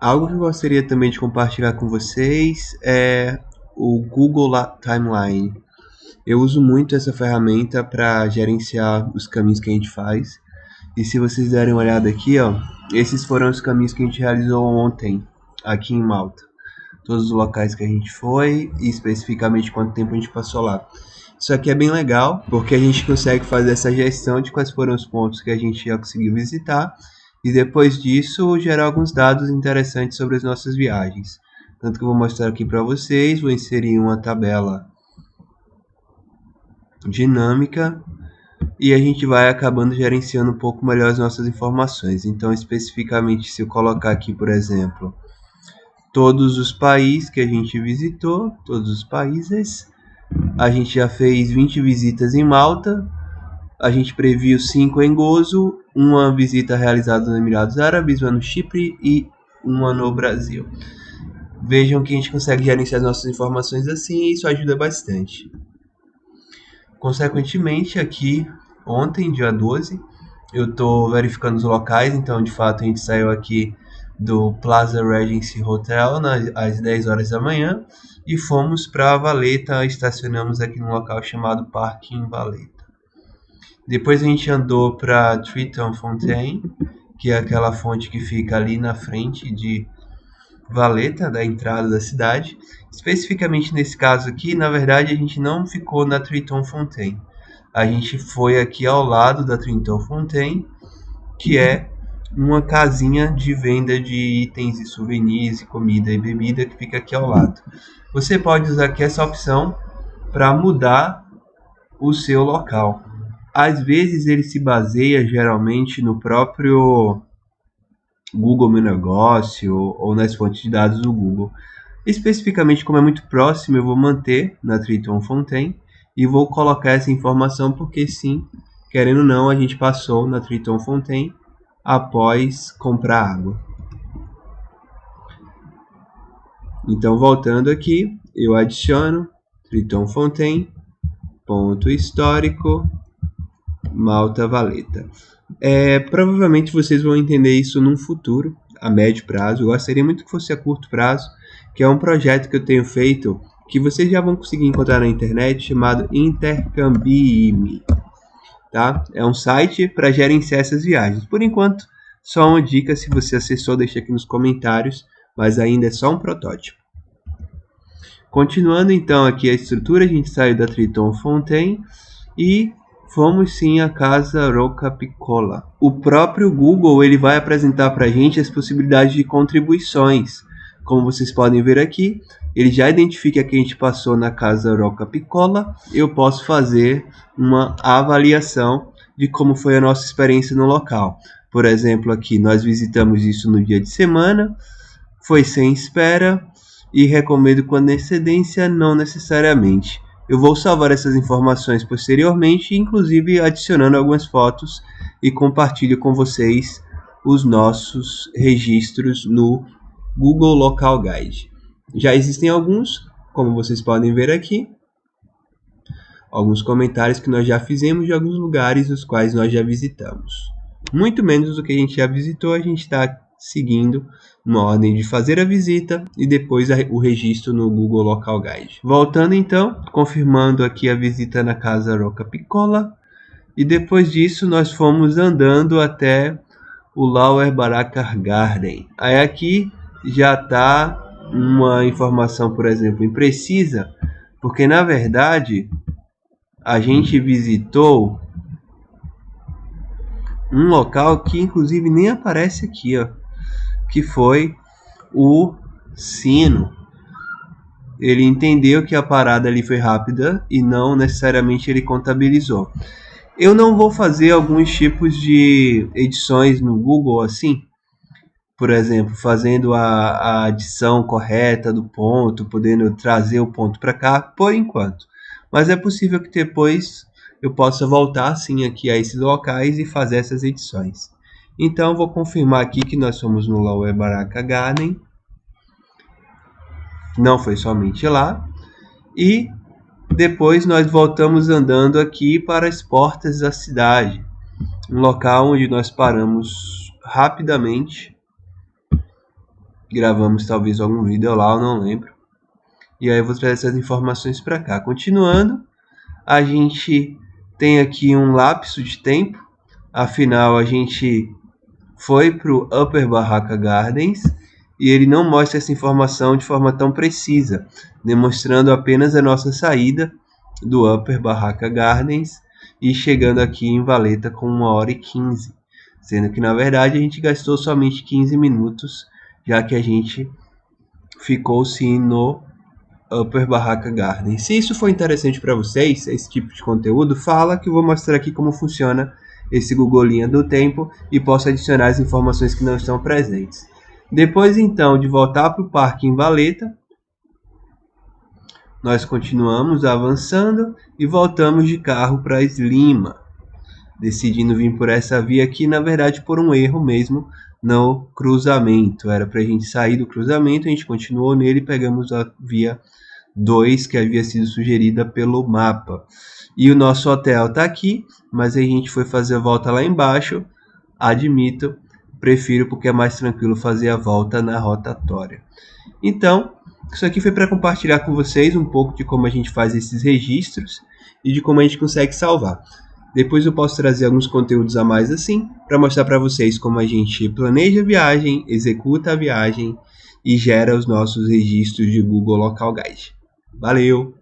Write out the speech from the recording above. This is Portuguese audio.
Algo que eu gostaria também de compartilhar com vocês é o Google Timeline. Eu uso muito essa ferramenta para gerenciar os caminhos que a gente faz. E se vocês derem uma olhada aqui, ó, esses foram os caminhos que a gente realizou ontem aqui em Malta. Todos os locais que a gente foi e especificamente quanto tempo a gente passou lá. Isso aqui é bem legal, porque a gente consegue fazer essa gestão de quais foram os pontos que a gente já conseguiu visitar e depois disso gerar alguns dados interessantes sobre as nossas viagens. Tanto que eu vou mostrar aqui para vocês, vou inserir uma tabela dinâmica e a gente vai acabando gerenciando um pouco melhor as nossas informações. Então, especificamente, se eu colocar aqui, por exemplo, todos os países que a gente visitou, todos os países, a gente já fez 20 visitas em Malta, a gente previu 5 em Gozo, uma visita realizada nos Emirados Árabes, uma no Chipre e uma no Brasil. Vejam que a gente consegue gerenciar as nossas informações assim e isso ajuda bastante. Consequentemente, aqui, ontem, dia 12, eu estou verificando os locais, então de fato a gente saiu aqui do Plaza Regency Hotel às 10 horas da manhã e fomos para Valletta, estacionamos aqui num local chamado Parking Valletta. Depois a gente andou para Triton Fontaine, que é aquela fonte que fica ali na frente de Valletta, da entrada da cidade. Especificamente nesse caso aqui, na verdade a gente não ficou na Triton Fontaine. A gente foi aqui ao lado da Triton Fontaine, que é uma casinha de venda de itens e souvenirs, e comida e bebida que fica aqui ao lado. Você pode usar aqui essa opção para mudar o seu local. Às vezes ele se baseia geralmente no próprio Google Meu Negócio ou nas fontes de dados do Google. Especificamente, como é muito próximo, eu vou manter na Triton Fontaine e vou colocar essa informação porque sim, querendo ou não, a gente passou na Triton Fontaine após comprar água. Então, voltando aqui, eu adiciono Triton Fontaine, ponto histórico, Malta Valletta. Provavelmente vocês vão entender isso num futuro, a médio prazo. Eu gostaria muito que fosse a curto prazo, que é um projeto que eu tenho feito, que vocês já vão conseguir encontrar na internet, chamado Intercambie-me. Tá? É um site para gerenciar essas viagens. Por enquanto, só uma dica, se você acessou, deixa aqui nos comentários, mas ainda é só um protótipo. Continuando então aqui a estrutura, a gente saiu da Triton Fontaine e fomos sim à Casa Rocca Piccola. O próprio Google ele vai apresentar para a gente as possibilidades de contribuições. Como vocês podem ver aqui, ele já identifica que a gente passou na Casa Rocca Piccola. Eu posso fazer uma avaliação de como foi a nossa experiência no local. Por exemplo, aqui nós visitamos isso no dia de semana, foi sem espera e recomendo com antecedência, não necessariamente. Eu vou salvar essas informações posteriormente, inclusive adicionando algumas fotos e compartilho com vocês os nossos registros no Google Local Guide. Já existem alguns, como vocês podem ver aqui, alguns comentários que nós já fizemos de alguns lugares os quais nós já visitamos. Muito menos do que a gente já visitou, a gente está seguindo uma ordem de fazer a visita e depois o registro no Google Local Guide. Voltando então, confirmando aqui a visita na Casa Rocca Piccola e depois disso nós fomos andando até o Lower Baraka Garden. Aí aqui já está uma informação, por exemplo, imprecisa, porque na verdade a gente visitou um local que inclusive nem aparece aqui, ó, que foi o sino. Ele entendeu que a parada ali foi rápida e não necessariamente ele contabilizou. Eu não vou fazer alguns tipos de edições no Google assim, por exemplo, fazendo a adição correta do ponto, podendo trazer o ponto para cá, por enquanto. Mas é possível que depois eu possa voltar sim aqui a esses locais e fazer essas edições. Então, vou confirmar aqui que nós somos no Lower Baraka Garden. Não foi somente lá. E depois nós voltamos andando aqui para as portas da cidade. Um local onde nós paramos rapidamente. gravamos talvez algum vídeo lá, eu não lembro. E aí eu vou trazer essas informações para cá. Continuando, a gente tem aqui um lapso de tempo. Afinal, a gente foi para o Upper Barraca Gardens e ele não mostra essa informação de forma tão precisa, demonstrando apenas a nossa saída do Upper Barraca Gardens e chegando aqui em Valeta com 1h15, sendo que na verdade a gente gastou somente 15 minutos, já que a gente ficou sim no Upper Barraca Garden. Se isso for interessante para vocês, esse tipo de conteúdo, fala que eu vou mostrar aqui como funciona esse Google Linha do Tempo e posso adicionar as informações que não estão presentes. Depois então de voltar para o parque em Valeta, nós continuamos avançando e voltamos de carro para Slima, decidindo vir por essa via aqui, na verdade por um erro mesmo no cruzamento. Era para a gente sair do cruzamento, a gente continuou nele e pegamos a via 2 que havia sido sugerida pelo mapa. E o nosso hotel está aqui, mas a gente foi fazer a volta lá embaixo. Admito, prefiro porque é mais tranquilo fazer a volta na rotatória. Então, isso aqui foi para compartilhar com vocês um pouco de como a gente faz esses registros e de como a gente consegue salvar. Depois eu posso trazer alguns conteúdos a mais assim, para mostrar para vocês como a gente planeja a viagem, executa a viagem e gera os nossos registros de Google Local Guide. Valeu!